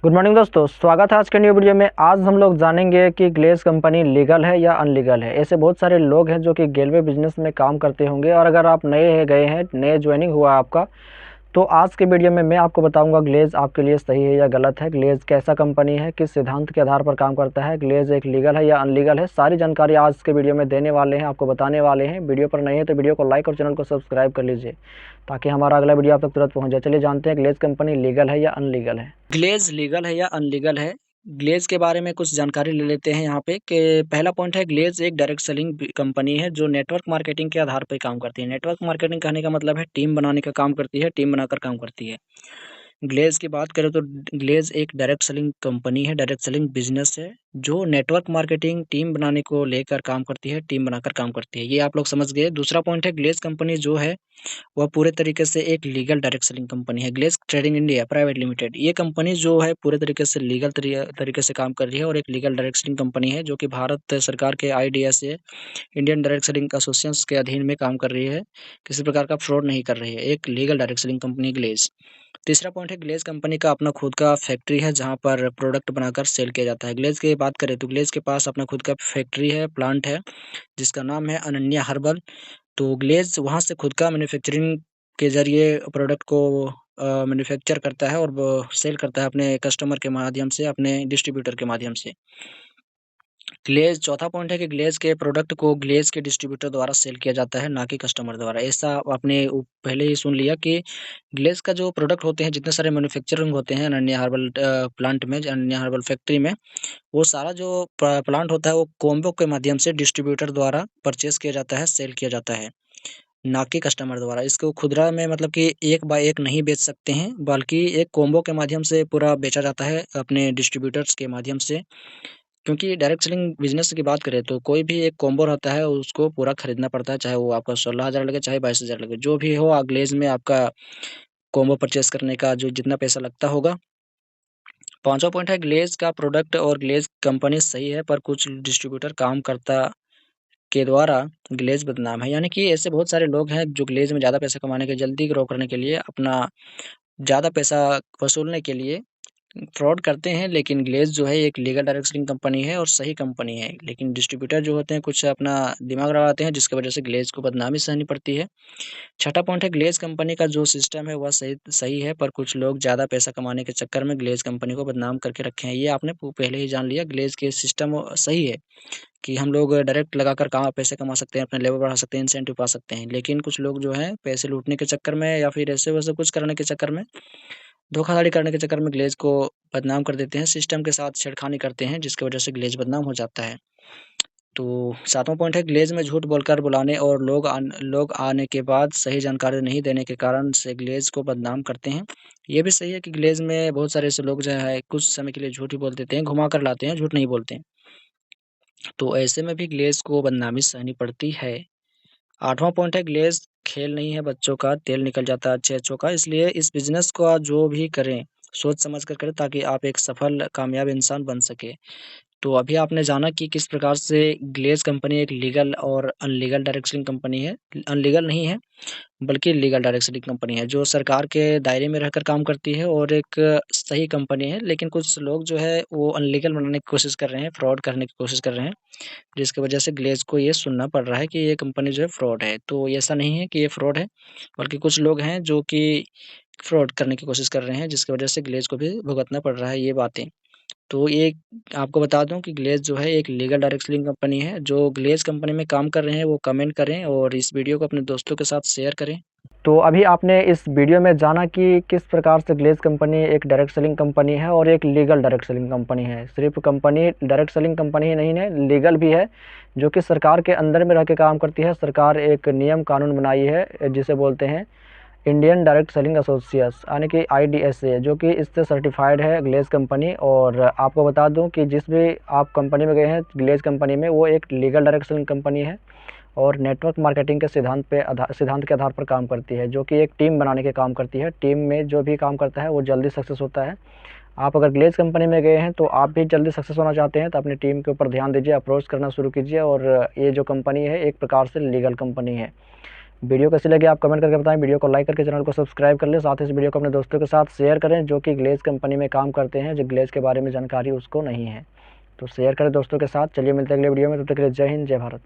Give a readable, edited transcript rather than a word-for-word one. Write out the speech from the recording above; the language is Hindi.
गुड मॉर्निंग दोस्तों, स्वागत है आज के न्यू वीडियो में। आज हम लोग जानेंगे कि ग्लेज़ कंपनी लीगल है या अनलीगल है। ऐसे बहुत सारे लोग हैं जो कि रेलवे बिजनेस में काम करते होंगे, और अगर आप नए गए हैं, नए ज्वाइनिंग हुआ आपका, तो आज के वीडियो में मैं आपको बताऊंगा ग्लेज़ आपके लिए सही है या गलत है, ग्लेज़ कैसा कंपनी है, किस सिद्धांत के आधार पर काम करता है, ग्लेज़ एक लीगल है या अनलीगल है। सारी जानकारी आज के वीडियो में देने वाले हैं, आपको बताने वाले हैं। वीडियो पर नए हैं तो वीडियो को लाइक और चैनल को सब्सक्राइब कर लीजिए ताकि हमारा अगला वीडियो आप तक तुरंत पहुंच जाए। चलिए जानते हैं ग्लेज़ कंपनी लीगल है या अनलीगल है। ग्लेज़ लीगल है या अनलीगल है, ग्लेज़ के बारे में कुछ जानकारी ले लेते हैं यहाँ पे। कि पहला पॉइंट है, ग्लेज़ एक डायरेक्ट सेलिंग कंपनी है जो नेटवर्क मार्केटिंग के आधार पर काम करती है। नेटवर्क मार्केटिंग कहने का मतलब है टीम बनाने का काम करती है, टीम बनाकर काम करती है। ग्लेज़ की बात करें तो ग्लेज़ एक डायरेक्ट सेलिंग कंपनी है, डायरेक्ट सेलिंग बिज़नेस है, जो नेटवर्क मार्केटिंग टीम बनाने को लेकर काम करती है, टीम बनाकर काम करती है। ये आप लोग समझ गए। दूसरा पॉइंट है, ग्लेज़ कंपनी जो है वह पूरे तरीके से एक लीगल डायरेक्ट सेलिंग कंपनी है। ग्लेज़ ट्रेडिंग इंडिया प्राइवेट लिमिटेड, ये कंपनी जो है पूरे तरीके से लीगल तरीके से काम कर रही है और एक लीगल डायरेक्ट सेलिंग कंपनी है जो कि भारत सरकार के IDSA Indian direct selling associations के अधीन में काम कर रही है। किसी प्रकार का फ्रॉड नहीं कर रही है, एक लीगल डायरेक्ट सेलिंग कंपनी ग्लेज़। तीसरा पॉइंट है, ग्लेज़ कंपनी का अपना खुद का फैक्ट्री है जहाँ पर प्रोडक्ट बनाकर सेल किया जाता है। ग्लेज़ की बात करें तो ग्लेज़ के पास अपना खुद का फैक्ट्री है, प्लांट है, जिसका नाम है अनन्या हर्बल। तो ग्लेज़ वहाँ से खुद का मैन्युफैक्चरिंग के ज़रिए प्रोडक्ट को मैन्युफैक्चर करता है और वो सेल करता है अपने कस्टमर के माध्यम से, अपने डिस्ट्रीब्यूटर के माध्यम से। ग्लेज़ चौथा पॉइंट है कि ग्लेज़ के प्रोडक्ट को ग्लेज़ के डिस्ट्रीब्यूटर द्वारा सेल किया जाता है, ना कि कस्टमर द्वारा। ऐसा आपने पहले ही सुन लिया कि ग्लेज़ का जो प्रोडक्ट होते हैं, जितने सारे मैन्युफैक्चरिंग होते हैं अनन्या हर्बल प्लांट में, अनन्या हर्बल फैक्ट्री में, वो सारा जो प्लांट होता है वो कॉम्बो के माध्यम से डिस्ट्रीब्यूटर द्वारा परचेज़ किया जाता है, सेल किया जाता है, ना कि कस्टमर द्वारा। इसको खुदरा में मतलब कि एक बाय एक नहीं बेच सकते हैं, बल्कि एक कॉम्बो के माध्यम से पूरा बेचा जाता है अपने डिस्ट्रीब्यूटर्स के माध्यम से। क्योंकि डायरेक्ट सेलिंग बिज़नेस की बात करें तो कोई भी एक कॉम्बो रहता है, उसको पूरा खरीदना पड़ता है, चाहे वो आपका 16,000 लगे, चाहे 22,000 लगे, जो भी हो ग्लेज़ में आपका कॉम्बो परचेज़ करने का जो जितना पैसा लगता होगा। पाँचवाँ पॉइंट है, ग्लेज़ का प्रोडक्ट और ग्लेज़ कंपनी सही है, पर कुछ डिस्ट्रीब्यूटर काम करता के द्वारा ग्लेज़ बदनाम है। यानी कि ऐसे बहुत सारे लोग हैं जो ग्लेज़ में ज़्यादा पैसा कमाने के, जल्दी ग्रो करने के लिए, अपना ज़्यादा पैसा वसूलने के लिए फ्रॉड करते हैं। लेकिन ग्लेज़ जो है एक लीगल डायरेक्ट सेलिंग कंपनी है और सही कंपनी है। लेकिन डिस्ट्रीब्यूटर जो होते हैं कुछ अपना दिमाग लगाते हैं, जिसकी वजह से ग्लेज़ को बदनामी सहनी पड़ती है। छठा पॉइंट है, ग्लेज़ कंपनी का जो सिस्टम है वह सही सही है, पर कुछ लोग ज़्यादा पैसा कमाने के चक्कर में ग्लेज़ कंपनी को बदनाम करके रखे हैं। ये आपने पहले ही जान लिया। ग्लेज़ के सिस्टम सही है कि हम लोग डायरेक्ट लगाकर कहाँ पैसे कमा सकते हैं, अपना लेवल बढ़ा सकते हैं, इंसेंटिव पा सकते हैं। लेकिन कुछ लोग जो हैं पैसे लूटने के चक्कर में या फिर ऐसे-वैसे कुछ करने के चक्कर में, धोखाधड़ी करने के चक्कर में ग्लेज़ को बदनाम कर देते हैं, सिस्टम के साथ छेड़खानी करते हैं, जिसकी वजह से ग्लेज़ बदनाम हो जाता है। तो सातवाँ पॉइंट है, ग्लेज़ में झूठ बोलकर बुलाने और लोग आने के बाद सही जानकारी नहीं देने के कारण से ग्लेज़ को बदनाम करते हैं। ये भी सही है कि ग्लेज़ में बहुत सारे ऐसे लोग जो है कुछ समय के लिए झूठ ही बोल देते हैं, घुमा कर लाते हैं, झूठ नहीं बोलते हैं। तो ऐसे में भी ग्लेज़ को बदनामी सहनी पड़ती है। आठवाँ पॉइंट है, ग्लेज़ खेल नहीं है बच्चों का, तेल निकल जाता है अच्छे-अच्छों का, इसलिए इस बिज़नेस को आप जो भी करें, सोच समझ कर करें ताकि आप एक सफल कामयाब इंसान बन सकें। तो अभी आपने जाना कि किस प्रकार से ग्लेज़ कंपनी एक लीगल और अनलीगल डायरेक्ट सेलिंग कंपनी है। अनलीगल नहीं है, बल्कि लीगल डायरेक्ट सेलिंग कंपनी है, जो सरकार के दायरे में रहकर काम करती है और एक सही कंपनी है। लेकिन कुछ लोग जो है वो अनलीगल बनाने की कोशिश कर रहे हैं, फ्रॉड करने की कोशिश कर रहे हैं, जिसकी वजह से ग्लेज़ को ये सुनना पड़ रहा है कि ये कंपनी जो है फ्रॉड है। तो ऐसा नहीं है कि ये फ्रॉड है, बल्कि कुछ लोग हैं जो कि फ्रॉड करने की कोशिश कर रहे हैं, जिसकी वजह से ग्लेज़ को भी भुगतना पड़ रहा है ये बातें। तो ये आपको बता दूँ कि ग्लेज़ जो है एक लीगल डायरेक्ट सेलिंग कंपनी है। जो ग्लेज़ कंपनी में काम कर रहे हैं वो कमेंट करें और इस वीडियो को अपने दोस्तों के साथ शेयर करें। तो अभी आपने इस वीडियो में जाना कि किस प्रकार से ग्लेज़ कंपनी एक डायरेक्ट सेलिंग कंपनी है और एक लीगल डायरेक्ट सेलिंग कंपनी है। सिर्फ कंपनी डायरेक्ट सेलिंग कंपनी ही नहीं है, लीगल भी है, जो कि सरकार के अंदर में रह के काम करती है। सरकार एक नियम कानून बनाई है जिसे बोलते हैं इंडियन डायरेक्ट सेलिंग एसोसिएट्स, यानी कि IDSA, जो कि इससे सर्टिफाइड है ग्लेज़ कंपनी। और आपको बता दूं कि जिस भी आप कंपनी में गए हैं ग्लेज़ कंपनी में, वो एक लीगल डायरेक्ट सेलिंग कंपनी है और नेटवर्क मार्केटिंग के सिद्धांत के आधार पर काम करती है, जो कि एक टीम बनाने के काम करती है। टीम में जो भी काम करता है वो जल्दी सक्सेस होता है। आप अगर ग्लेज़ कंपनी में गए हैं तो आप भी जल्दी सक्सेस होना चाहते हैं तो अपनी टीम के ऊपर ध्यान दीजिए, अप्रोच करना शुरू कीजिए। और ये जो कंपनी है एक प्रकार से लीगल कंपनी है। वीडियो कैसी लगी आप कमेंट करके बताएं। वीडियो को लाइक करके चैनल को सब्सक्राइब कर लें, साथ ही इस वीडियो को अपने दोस्तों के साथ शेयर करें जो कि ग्लेज़ कंपनी में काम करते हैं, जो ग्लेज़ के बारे में जानकारी उसको नहीं है, तो शेयर करें दोस्तों के साथ। चलिए मिलते हैं अगले वीडियो में, तब तक के लिए जय हिंद, जय भारत।